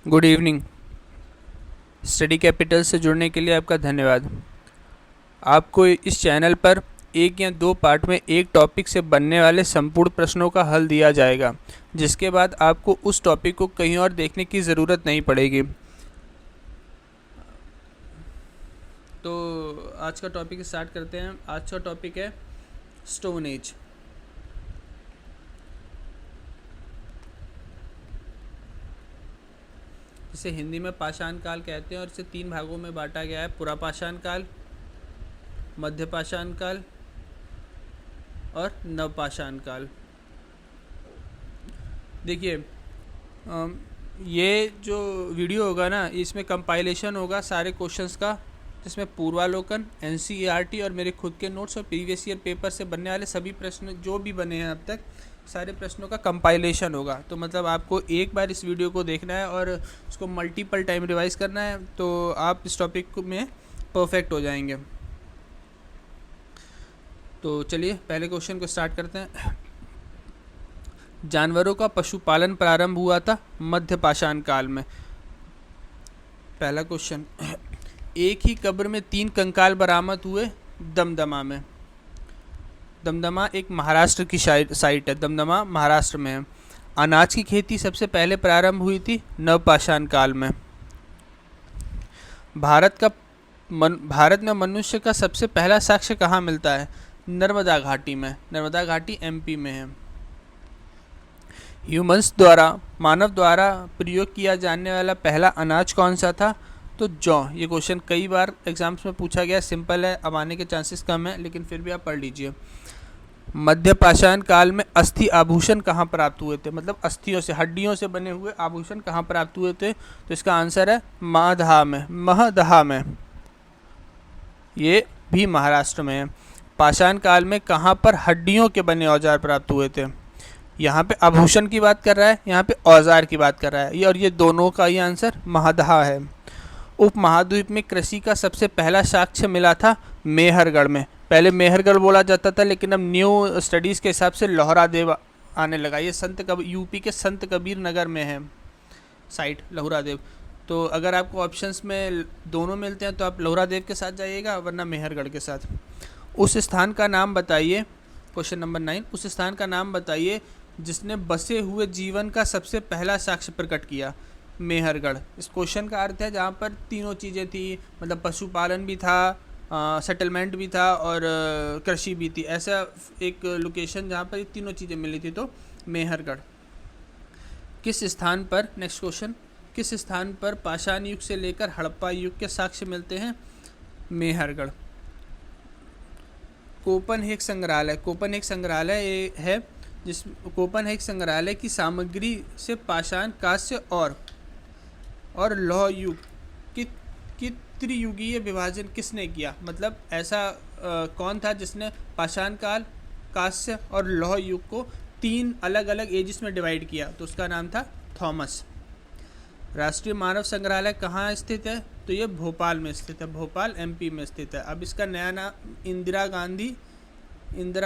Good evening. Study capital से जुड़ने के लिए आपका धन्यवाद। आपको इस चैनल पर एक या दो पार्ट में एक टॉपिक से बनने वाले संपूर्ण प्रश्नों का हल दिया जाएगा, जिसके बाद आपको उस टॉपिक को कहीं और देखने की ज़रूरत नहीं पड़ेगी। तो आज का टॉपिक स्टार्ट करते हैं। आज का टॉपिक है स्टोन एज। इसे हिंदी में पाषाण काल कहते हैं और इसे 3 भागों में बांटा गया है: पुरापाषाण काल, मध्यपाषाण काल और नवपाषाण काल। देखिए, ये जो वीडियो होगा ना, इसमें कंपाइलेशन होगा सारे क्वेश्चंस का, जिसमें पूर्वालोकन, एनसीईआरटी और मेरे खुद के नोट्स और प्रीवियस ईयर पेपर से बनने वाले सभी प्रश्न जो भी बने हैं अब तक, सारे प्रश्नों का कंपाइलेशन होगा। तो मतलब आपको एक बार इस वीडियो को देखना है और उसको मल्टीपल टाइम रिवाइज करना है, तो आप इस टॉपिक में परफेक्ट हो जाएंगे। तो चलिए पहले क्वेश्चन को स्टार्ट करते हैं। जानवरों का पशुपालन प्रारंभ हुआ था मध्यपाषाण काल में। पहला क्वेश्चन, एक ही कब्र में 3 कंकाल बरामद हुए दमदमा में। दमदमा एक महाराष्ट्र की साइट है, दमदमा महाराष्ट्र में है। अनाज की खेती सबसे पहले प्रारंभ हुई थी नवपाषाण काल में। भारत में मनुष्य का सबसे पहला साक्ष्य कहाँ मिलता है? नर्मदा घाटी में। नर्मदा घाटी एमपी में है। मानव द्वारा प्रयोग किया जाने वाला पहला अनाज कौन सा था? तो जौ। ये क्वेश्चन कई बार एग्जाम्स में पूछा गया, सिंपल है, अब आने के चांसेस कम है, लेकिन फिर भी आप पढ़ लीजिए। मध्यपाषाण काल में अस्थि आभूषण कहाँ प्राप्त हुए थे? मतलब अस्थियों से, हड्डियों से बने हुए आभूषण कहाँ प्राप्त हुए थे? तो इसका आंसर है महदहा में। महदहा में, ये भी महाराष्ट्र में है। पाषाण काल में कहाँ पर हड्डियों के बने औजार प्राप्त हुए थे? यहाँ पे आभूषण की बात कर रहा है, यहाँ पे औजार की बात कर रहा है, और ये दोनों का ही आंसर महदहा है। उपमहाद्वीप में कृषि का सबसे पहला साक्ष्य मिला था मेहरगढ़ में। पहले मेहरगढ़ बोला जाता था, लेकिन अब न्यू स्टडीज़ के हिसाब से लोहरादेव आने लगा। ये यूपी के संत कबीर नगर में है साइट, लोहरादेव। तो अगर आपको ऑप्शंस में दोनों मिलते हैं तो आप लोहरादेव के साथ जाइएगा, वरना मेहरगढ़ के साथ। उस स्थान का नाम बताइए। क्वेश्चन नंबर 9, उस स्थान का नाम बताइए जिसने बसे हुए जीवन का सबसे पहला साक्ष्य प्रकट किया। मेहरगढ़। इस क्वेश्चन का अर्थ है जहाँ पर तीनों चीज़ें थी, मतलब पशुपालन भी था, सेटलमेंट भी था और कृषि भी थी। ऐसा एक लोकेशन जहाँ पर ये तीनों चीज़ें मिली थी, तो मेहरगढ़। किस स्थान पर, नेक्स्ट क्वेश्चन, किस स्थान पर पाषाण युग से लेकर हड़प्पा युग के साक्ष्य मिलते हैं? मेहरगढ़। कोपनहेग संग्रहालय। कोपनहेग संग्रहालय है जिस कोपनहेग संग्रहालय की सामग्री से पाषाण, कांस्य और लौह युग की त्रियुगीय विभाजन किसने किया? मतलब ऐसा कौन था जिसने पाषाण काल, कांस्य और लौह युग को 3 अलग अलग एजिस में डिवाइड किया? तो उसका नाम था थॉमस। राष्ट्रीय मानव संग्रहालय कहाँ स्थित है? तो ये भोपाल में स्थित है, भोपाल एमपी में स्थित है। अब इसका नया नाम इंदिरा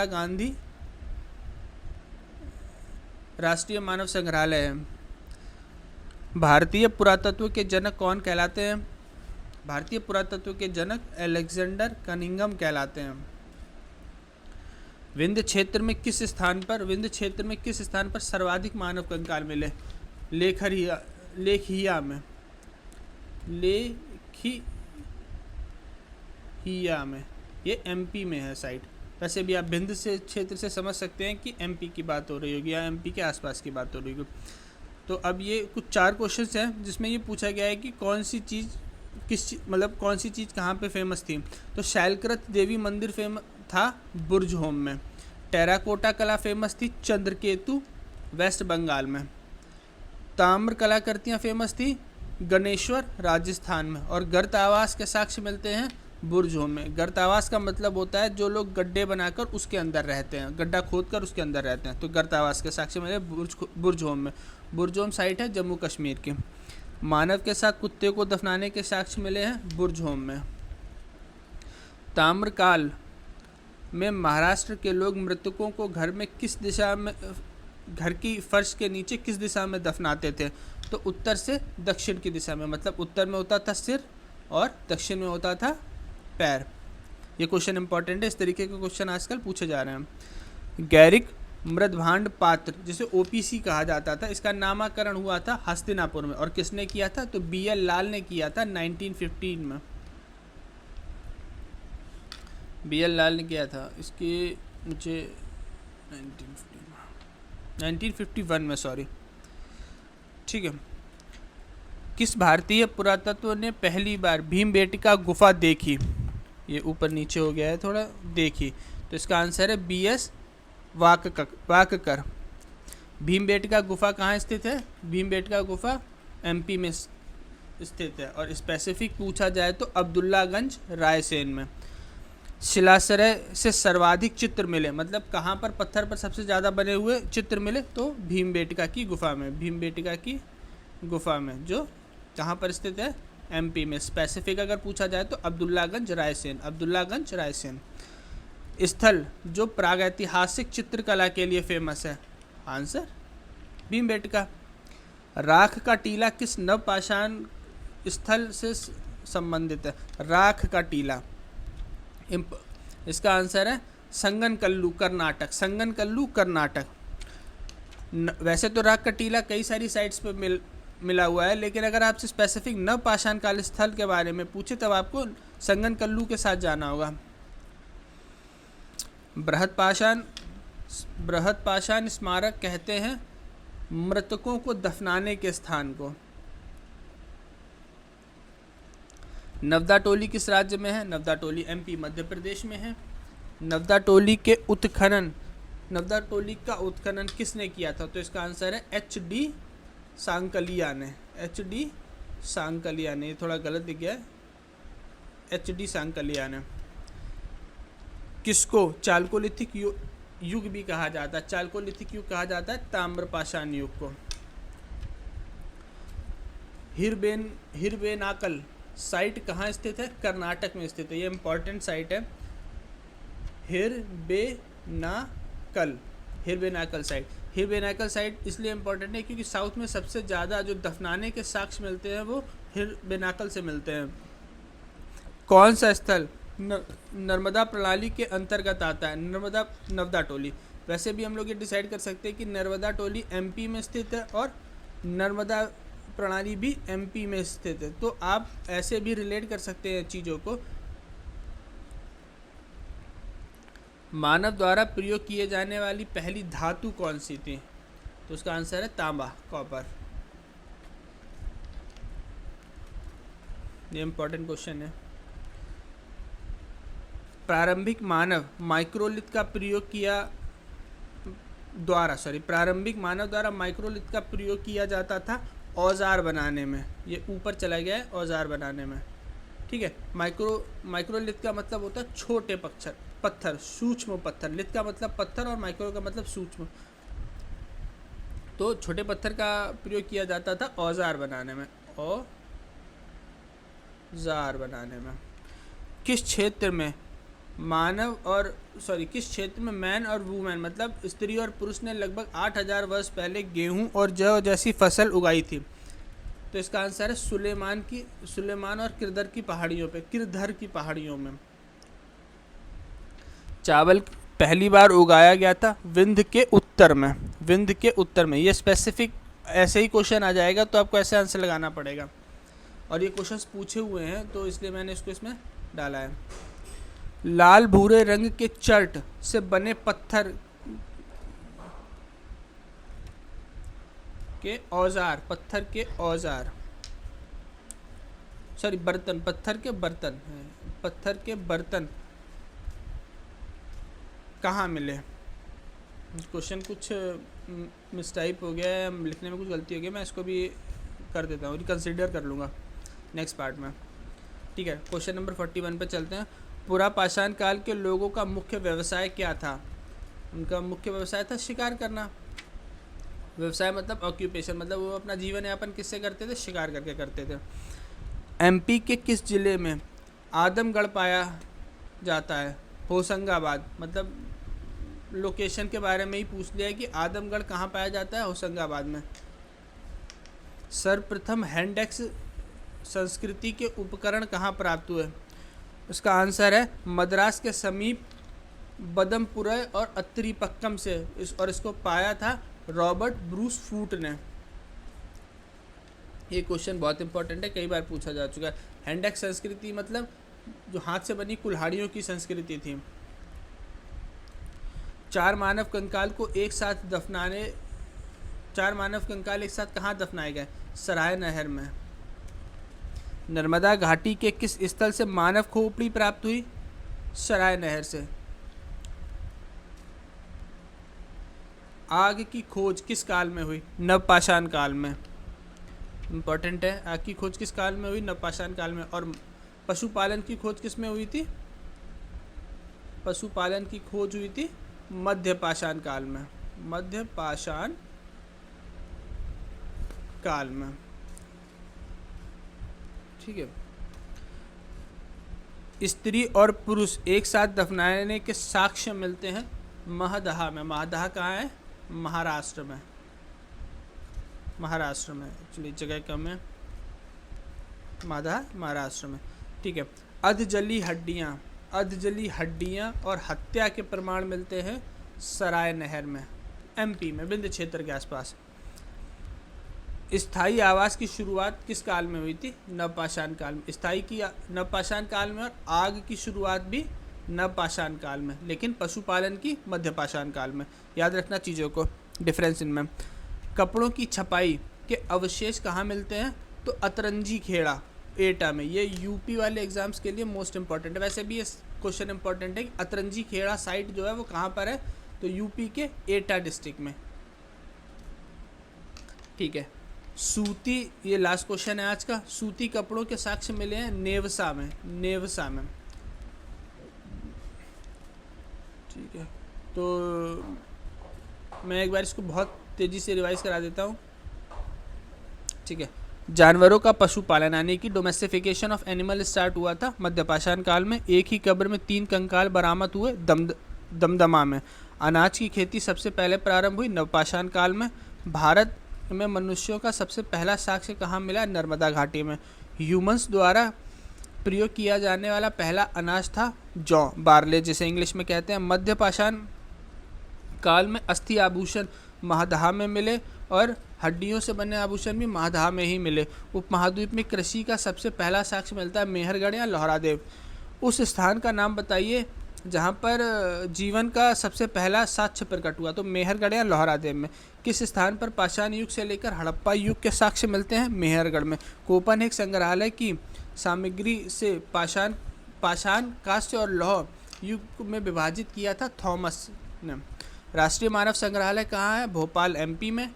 गांधी राष्ट्रीय मानव संग्रहालय है। भारतीय पुरातत्व के जनक कौन कहलाते हैं? भारतीय पुरातत्व के जनक अलेक्जेंडर कनिंघम कहलाते हैं। विंध्य क्षेत्र में किस स्थान पर सर्वाधिक मानव कंकाल मिले? लेखिया में। ये एमपी में है साइट। वैसे भी आप विंध्य से क्षेत्र से समझ सकते हैं कि एमपी की बात हो रही होगी या एमपी के आसपास की बात हो रही होगी। तो अब ये कुछ 4 क्वेश्चंस हैं जिसमें ये पूछा गया है कि कौन सी चीज़ कहाँ पे फेमस थी। तो शैलकृत देवी मंदिर फेमस था बुर्जहोम में। टेराकोटा कला फेमस थी चंद्रकेतु, वेस्ट बंगाल में। ताम्र कलाकृतियाँ फेमस थी गणेश्वर, राजस्थान में। और गर्त आवास के साक्ष्य मिलते हैं बुर्जहोम में। गर्त आवास का मतलब होता है जो लोग गड्ढे बनाकर उसके अंदर रहते हैं, गड्ढा खोदकर उसके अंदर रहते हैं, तो गर्त आवास के साक्ष्य मिले बुर्जहोम में। बुर्जहोम साइट है जम्मू कश्मीर की। मानव के साथ कुत्ते को दफनाने के साक्ष्य मिले हैं बुर्जहोम में। ताम्रकाल में महाराष्ट्र के लोग मृतकों को घर में किस दिशा में घर की फर्श के नीचे किस दिशा में दफनाते थे? तो उत्तर से दक्षिण की दिशा में, मतलब उत्तर में होता था सिर और दक्षिण में होता था पैर। ये क्वेश्चन इंपॉर्टेंट है, इस तरीके के क्वेश्चन आजकल पूछे जा रहे हैं। गैरिक मृदभांड पात्र जिसे ओपीसी कहा जाता था, इसका नामकरण हुआ था हस्तिनापुर में, और किसने किया था? तो बीएल लाल ने किया था 1915 में। बीएल लाल ने किया था, इसके मुझे 1951 में, सॉरी, ठीक है। किस भारतीय पुरातत्व ने पहली बार भीमबेटका गुफा देखी? ये ऊपर नीचे हो गया है थोड़ा, देखी, तो इसका आंसर है बीएस वाककर। भीमबेटका गुफा कहाँ स्थित है? भीमबेटका गुफा एमपी में स्थित है, और स्पेसिफिक पूछा जाए तो अब्दुल्लागंज रायसेन में। शिलाश्रय से सर्वाधिक चित्र मिले, मतलब कहाँ पर पत्थर पर सबसे ज़्यादा बने हुए चित्र मिले? तो भीमबेटका की गुफा में, भीमबेटका की गुफा में, जो कहाँ पर स्थित है? एमपी में। स्पेसिफिक अगर पूछा जाए तो अब्दुल्लागंज रायसेन, अब्दुल्लागंज रायसेन। स्थल जो प्रागैतिहासिक चित्रकला के लिए फेमस है? आंसर भीमबेटका। राख का टीला किस नवपाषाण स्थल से संबंधित है? राख का टीला, इसका आंसर है संगनकल्लू, कर्नाटक, संगनकल्लू कर्नाटक। वैसे तो राख का टीला कई सारी साइट्स पे मिला हुआ है, लेकिन अगर आपसे स्पेसिफिक नवपाषाण काल स्थल के बारे में पूछे तब आपको संगनकल्लू के साथ जाना होगा। बृहत्पाषाण स्मारक कहते हैं मृतकों को दफनाने के स्थान को। नवदा टोली किस राज्य में है? नवदा टोली एमपी मध्य प्रदेश में है। नवदा टोली का उत्खनन किसने किया था? तो इसका आंसर है एच.डी. सांकलिया ने, एच.डी. सांकलिया ने, ये थोड़ा गलत दिख गया है, एच.डी. सांकलिया ने। किसको चालकोलिथिक युग भी कहा जाता है? चालकोलिथिक युग कहा जाता है ताम्रपाषाण युग को। हिरबेनाकल साइट कहाँ स्थित है? कर्नाटक में स्थित है, ये इंपॉर्टेंट साइट है। हिरबेनाकल साइट इसलिए इंपॉर्टेंट है क्योंकि साउथ में सबसे ज़्यादा जो दफनाने के साक्ष्य मिलते हैं वो हिरबेनाकल से मिलते हैं। कौन सा स्थल नर्मदा प्रणाली के अंतर्गत आता है? नवदा टोली। वैसे भी हम लोग ये डिसाइड कर सकते हैं कि नर्मदा टोली एमपी में स्थित है और नर्मदा प्रणाली भी एमपी में स्थित है, तो आप ऐसे भी रिलेट कर सकते हैं चीज़ों को। मानव द्वारा प्रयोग किए जाने वाली पहली धातु कौन सी थी? तो उसका आंसर है तांबा, कॉपर। ये इंपॉर्टेंट क्वेश्चन है। प्रारंभिक मानव द्वारा माइक्रोलिथ का प्रयोग किया जाता था औजार बनाने में। ये ऊपर चला गया है, औजार बनाने में, ठीक है। माइक्रोलिथ का मतलब होता है छोटे पत्थर, सूक्ष्म पत्थर। लिथ का मतलब पत्थर और माइक्रो का मतलब सूक्ष्म, तो छोटे पत्थर का प्रयोग किया जाता था औजार बनाने में, औजार बनाने में। किस क्षेत्र में मैन और वुमेन मतलब स्त्री और पुरुष ने लगभग 8000 वर्ष पहले गेहूं और जौ जैसी फसल उगाई थी? तो इसका आंसर है सुलेमान और किरधर की पहाड़ियों में। चावल पहली बार उगाया गया था विंध्य के उत्तर में। ये स्पेसिफिक ऐसे ही क्वेश्चन आ जाएगा तो आपको ऐसे आंसर लगाना पड़ेगा, और ये क्वेश्चंस पूछे हुए हैं तो इसलिए मैंने इसको इसमें डाला है। लाल भूरे रंग के चर्ट से बने पत्थर के औजार, पत्थर के बर्तन कहाँ मिले? क्वेश्चन कुछ मिसटाइप हो गया है, लिखने में कुछ गलती हो गई, मैं इसको भी कर देता हूँ, रिकन्सिडर कर लूँगा नेक्स्ट पार्ट में, ठीक है। क्वेश्चन नंबर 41 पे चलते हैं। पुरापाषाण काल के लोगों का मुख्य व्यवसाय क्या था? उनका मुख्य व्यवसाय था शिकार करना। व्यवसाय मतलब ऑक्यूपेशन, मतलब वो अपना जीवन यापन किससे करते थे? शिकार करके करते थे। एमपी के किस जिले में आदमगढ़ पाया जाता है? होशंगाबाद, मतलब लोकेशन के बारे में ही पूछ लिया है कि आदमगढ़ कहाँ पाया जाता है, होशंगाबाद में। सर्वप्रथम हैंडेक्स संस्कृति के उपकरण कहाँ प्राप्त हुए? उसका आंसर है मद्रास के समीप बदमपुरई और अत्तरीपक्कम से। इसको पाया था रॉबर्ट ब्रूस फूट ने। ये क्वेश्चन बहुत इंपॉर्टेंट है, कई बार पूछा जा चुका है। हैंडेक्स संस्कृति मतलब जो हाथ से बनी कुल्हाड़ियों की संस्कृति थी। 4 मानव कंकाल एक साथ कहाँ दफनाए गए? सराय नहर में। नर्मदा घाटी के किस स्थल से मानव खोपड़ी प्राप्त हुई? सराय नहर से। आग की खोज किस काल में हुई? नवपाषाण काल में। इंपॉर्टेंट है, आग की खोज किस काल में हुई? नवपाषाण काल में। और पशुपालन की खोज किस में हुई थी? पशुपालन की खोज हुई थी मध्यपाषाण काल में। मध्यपाषाण काल में, ठीक है। स्त्री और पुरुष एक साथ दफनाने के साक्ष्य मिलते हैं महदहा में। महदहा कहाँ है? महाराष्ट्र में। महाराष्ट्र में, एक्चुअली जगह कम है। महदहा महाराष्ट्र में, ठीक है। अधजली हड्डियाँ और हत्या के प्रमाण मिलते हैं सराय नहर में, एमपी में, विंध्य क्षेत्र के आसपास। स्थायी आवास की शुरुआत किस काल में हुई थी? नवपाषाण काल में। नवपाषाण काल में, और आग की शुरुआत भी नवपाषाण काल में, लेकिन पशुपालन की मध्यपाषाण काल में। याद रखना चीज़ों को, डिफरेंस इनमें। कपड़ों की छपाई के अवशेष कहाँ मिलते हैं? तो अतरंजी खेड़ा, एटा में। ये यूपी वाले एग्जाम्स के लिए मोस्ट इंपॉर्टेंट है। वैसे भी ये क्वेश्चन इंपॉर्टेंट है कि अतरंजी खेड़ा साइट जो है वो कहाँ पर है? तो यूपी के एटा डिस्ट्रिक्ट में, ठीक है। सूती, ये लास्ट क्वेश्चन है आज का। सूती कपड़ों के साक्ष्य मिले हैं नेवसा में। नेवसा में, ठीक है। तो मैं एक बार इसको बहुत तेज़ी से रिवाइज करा देता हूँ, ठीक है। जानवरों का पशुपालन यानी कि डोमेस्टिफिकेशन ऑफ एनिमल स्टार्ट हुआ था मध्यपाषाण काल में। एक ही कब्र में 3 कंकाल बरामद हुए दमदमा में। अनाज की खेती सबसे पहले प्रारंभ हुई नवपाषाण काल में। भारत में मनुष्यों का सबसे पहला साक्ष्य कहाँ मिला? नर्मदा घाटी में। ह्यूमंस द्वारा प्रयोग किया जाने वाला पहला अनाज था जौ, बार्ले जिसे इंग्लिश में कहते हैं। मध्यपाषाण काल में अस्थि आभूषण महदहा में मिले और हड्डियों से बने आभूषण भी महदहा में ही मिले। उपमहाद्वीप में कृषि का सबसे पहला साक्ष्य मिलता है मेहरगढ़ या लोहरादेव। उस स्थान का नाम बताइए जहाँ पर जीवन का सबसे पहला साक्ष्य प्रकट हुआ। तो मेहरगढ़ या लोहरादेव में। किस स्थान पर पाषाण युग से लेकर हड़प्पा युग के साक्ष्य मिलते हैं? मेहरगढ़ में। कोपनहेग संग्रहालय की सामग्री से पाषाण, कांस्य और लौह युग में विभाजित किया था थॉमस ने। राष्ट्रीय मानव संग्रहालय कहाँ है? भोपाल, एमपी में।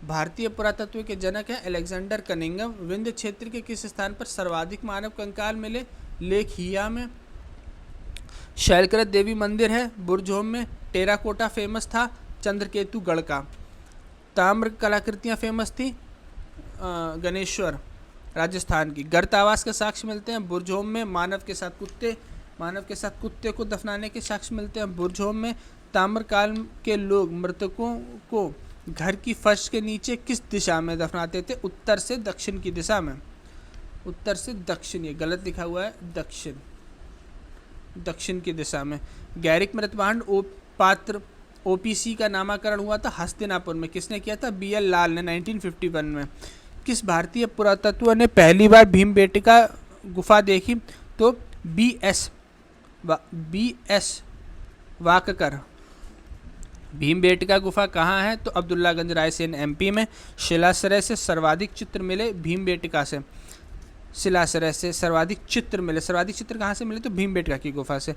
भारतीय पुरातत्व के जनक हैं अलेक्जेंडर कनिंघम। विंध्य क्षेत्र के किस स्थान पर सर्वाधिक मानव कंकाल मिले? लेक हिया में। शैलकृत देवी मंदिर है बुरजोम में। टेराकोटा फेमस था चंद्रकेतु गढ़ का। ताम्र कलाकृतियाँ फेमस थी गणेश्वर राजस्थान की। गर्तावास के साक्ष्य मिलते हैं बुरजोम में। मानव के साथ कुत्ते को दफनाने के साक्ष्य मिलते हैं बुरजोम में। ताम्रकाल के लोग मृतकों को घर की फर्श के नीचे किस दिशा में दफनाते थे? उत्तर से दक्षिण की दिशा में। उत्तर से दक्षिण, ये गलत लिखा हुआ है, दक्षिण की दिशा में। गैरिक मृतभांड पात्र ओपीसी का नामकरण हुआ था हस्तिनापुर में। किसने किया था? बीएल लाल ने 1951 में। किस भारतीय पुरातत्व ने पहली बार भीमबेटका गुफा देखी? तो बीएस वाककर। भीमबेटका गुफा कहाँ है? तो अब्दुल्लागंज रायसेन, एमपी में। शिलाश्रय से सर्वाधिक चित्र मिले भीमबेटका से। शिलाश्रय से सर्वाधिक चित्र मिले। सर्वाधिक चित्र कहाँ से मिले? तो भीमबेटका की गुफा से।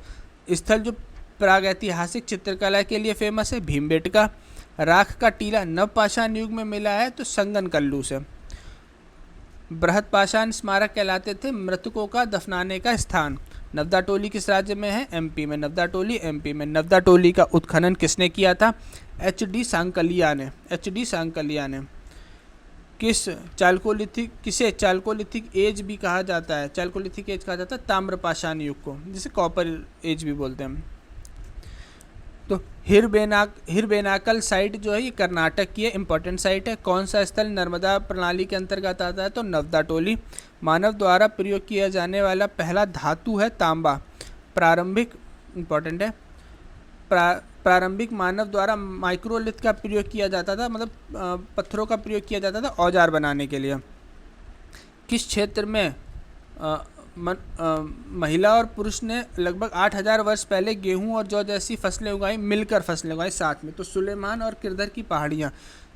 स्थल जो प्रागैतिहासिक चित्रकला के लिए फेमस है भीमबेटका। राख का टीला नवपाषाण युग में मिला है तो संगनकल्लू से। बृहत्पाषाण स्मारक कहलाते थे मृतकों का दफनाने का स्थान। नवदा टोली किस राज्य में है? एमपी में। नवदा टोली एमपी में। नवदा टोली का उत्खनन किसने किया था? एच.डी. सांकलिया ने। किसे चाल्कोलिथिक एज भी कहा जाता है? चाल्कोलिथिक एज कहा जाता है ताम्रपाषाण युग को, जिसे कॉपर एज भी बोलते हैं। तो हिरबेनाकल साइट जो है ये कर्नाटक की है, इंपॉर्टेंट साइट है। कौन सा स्थल नर्मदा प्रणाली के अंतर्गत आता है? तो नवदा टोली। मानव द्वारा प्रयोग किया जाने वाला पहला धातु है तांबा। प्रारंभिक, इंपॉर्टेंट है, प्रारंभिक मानव द्वारा माइक्रोलिथ का प्रयोग किया जाता था, मतलब पत्थरों का प्रयोग किया जाता था औजार बनाने के लिए। किस क्षेत्र में महिला और पुरुष ने लगभग 8000 वर्ष पहले गेहूं और जौ जैसी फसलें उगाई, मिलकर फसलें उगाई साथ में? तो सुलेमान और किरधर की पहाड़ियाँ।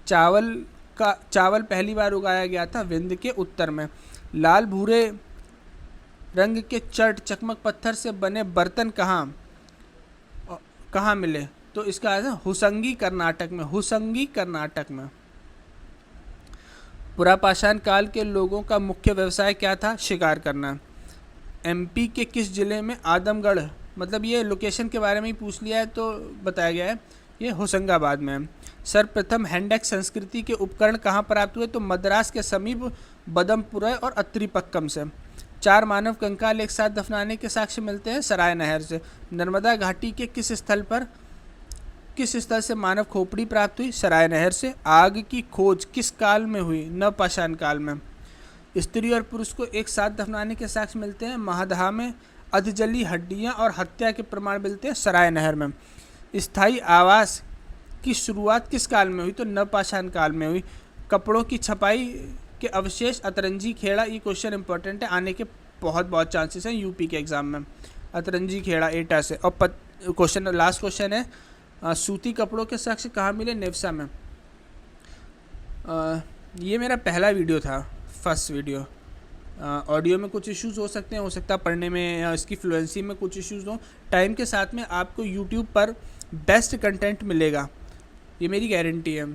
चावल पहली बार उगाया गया था विंध्य के उत्तर में। लाल भूरे रंग के चकमक पत्थर से बने बर्तन कहाँ मिले? तो इसका है हुसंगी कर्नाटक में, हुसंगी कर्नाटक में। पुरापाषाण काल के लोगों का मुख्य व्यवसाय क्या था? शिकार करना। एमपी के किस जिले में आदमगढ़, मतलब ये लोकेशन के बारे में ही पूछ लिया है तो बताया गया है, ये होशंगाबाद में है। सर्वप्रथम हैंडैक्स संस्कृति के उपकरण कहाँ प्राप्त हुए? तो मद्रास के समीप बदमपुरा और अत्रिपक्कम से। 4 मानव कंकाल एक साथ दफनाने के साक्ष्य मिलते हैं सराय नहर से। नर्मदा घाटी के किस स्थल से मानव खोपड़ी प्राप्त हुई? सराय नहर से। आग की खोज किस काल में हुई? नवपाषाण काल में। स्त्री और पुरुष को एक साथ दफनाने के साक्ष्य मिलते हैं महादहा में। अधजली हड्डियां और हत्या के प्रमाण मिलते हैं सराय नहर में। स्थायी आवास की शुरुआत किस काल में हुई? तो नवपाषाण काल में हुई। कपड़ों की छपाई के अवशेष अतरंजी खेड़ा, ये क्वेश्चन इंपॉर्टेंट है, आने के बहुत चांसेस हैं यूपी के एग्जाम में। अतरंजी खेड़ा एटा से। और क्वेश्चन, लास्ट क्वेश्चन है, सूती कपड़ों के साक्ष्य कहाँ मिले? नेवसा में। ये मेरा पहला वीडियो था, फर्स्ट वीडियो। ऑडियो में कुछ इश्यूज़ हो सकते हैं, हो सकता है पढ़ने में या इसकी फ्लुएंसी में कुछ इश्यूज़ हो। टाइम के साथ में आपको यूट्यूब पर बेस्ट कंटेंट मिलेगा, ये मेरी गारंटी है।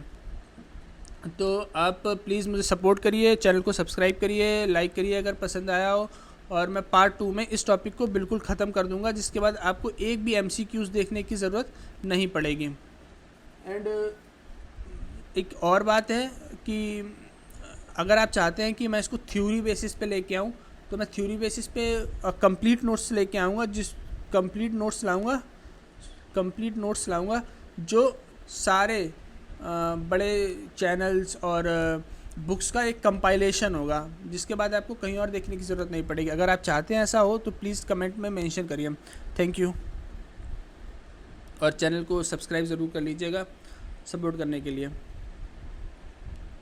तो आप प्लीज़ मुझे सपोर्ट करिए, चैनल को सब्सक्राइब करिए, लाइक करिए अगर पसंद आया हो। और मैं पार्ट 2 में इस टॉपिक को बिल्कुल ख़त्म कर दूंगा, जिसके बाद आपको एक भी MCQs देखने की ज़रूरत नहीं पड़ेगी। एंड एक और बात है कि अगर आप चाहते हैं कि मैं इसको थ्योरी बेसिस पे लेके आऊँ, तो मैं थ्योरी बेसिस पे कंप्लीट नोट्स लेके आऊँगा, कंप्लीट नोट्स लाऊँगा जो सारे बड़े चैनल्स और बुक्स का एक कंपाइलेशन होगा, जिसके बाद आपको कहीं और देखने की ज़रूरत नहीं पड़ेगी। अगर आप चाहते हैं ऐसा हो तो प्लीज़ कमेंट में मेंशन करिए। Thank you. और चैनल को सब्सक्राइब ज़रूर कर लीजिएगा सपोर्ट करने के लिए।